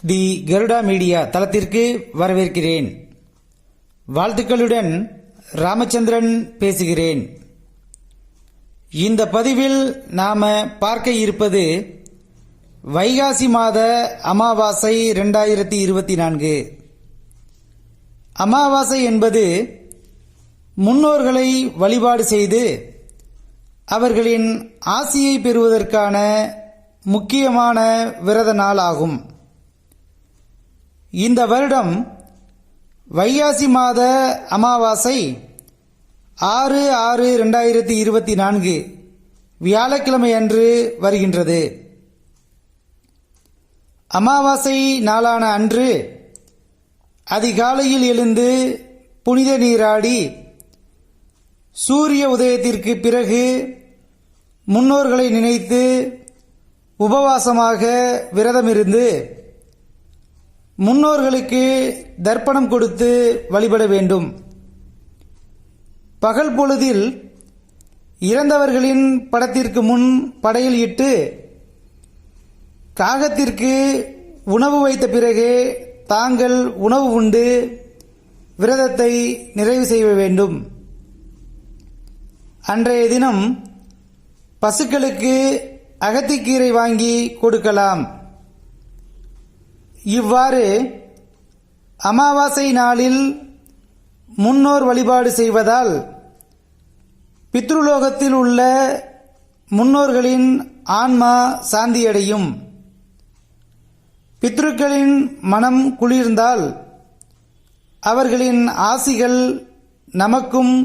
தி Garuda media தளத்திற்கு வரவேற்கிறேன். வாழ்த்துக்களுடன் ராமச்சந்திரன் பேசுகிறேன். இந்த பதிவில் நாம பார்க்க இருப்பது வைகாசி மாத அமாவாசை 2024. அமாவாசை என்பது முன்னோர்களை வழிபாடு செய்து அவர்களின் ஆசியை பெறுவதற்கான முக்கியமான விரத நாள் ஆகும். இந்த வருடம் வைகாசி மாத அமாவாசை 6/6/2024 வியாழக்கிழமை அன்று வருகின்றது. அமாவாசை நாளான அன்று அதிகாலையில் எழுந்து புனித நீராடி சூரிய உதயத்திற்கு பிறகு முன்னோர்களை நினைத்து உபவாசமாக விரதமிருந்து முன்னோர்களுக்கு தர்ப்பணம் கொடுத்து வழிபட வேண்டும். பகல் பொழுதில் இறந்தவர்களின் படத்திற்கு முன் படையல் இட்டு காகத்திற்கு உணவு வைத்த பிறகு தாங்கள் உணவு உண்டு விரதத்தை நிறைவு செய்ய வேண்டும். அன்றைய தினம் பசுக்களுக்கு அகத்திக்கீரை வாங்கி கொடுக்கலாம். இவ்வாறு அமாவாசை நாளில் முன்னோர் வழிபாடு செய்வதால் பித்ருலோகத்தில் உள்ள முன்னோர்களின் ஆன்மா சாந்தியடையும். பித்ருக்களின் மனம் குளிர்ந்தால் அவர்களின் ஆசிகள் நமக்கும்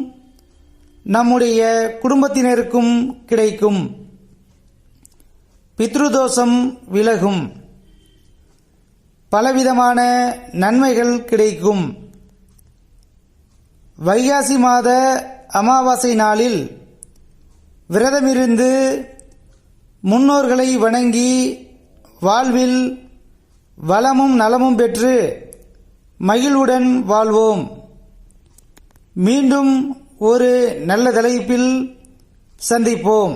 நம்முடைய குடும்பத்தினருக்கும் கிடைக்கும். பித்ருதோஷம் விலகும். பலவிதமான நன்மைகள் கிடைக்கும். வைகாசி மாத அமாவாசை நாளில் விரதமிருந்து முன்னோர்களை வணங்கி வாழ்வில் வளமும் நலமும் பெற்று மகிழ்வுடன் வாழ்வோம். மீண்டும் ஒரு நல்ல தலைப்பில் சந்திப்போம்.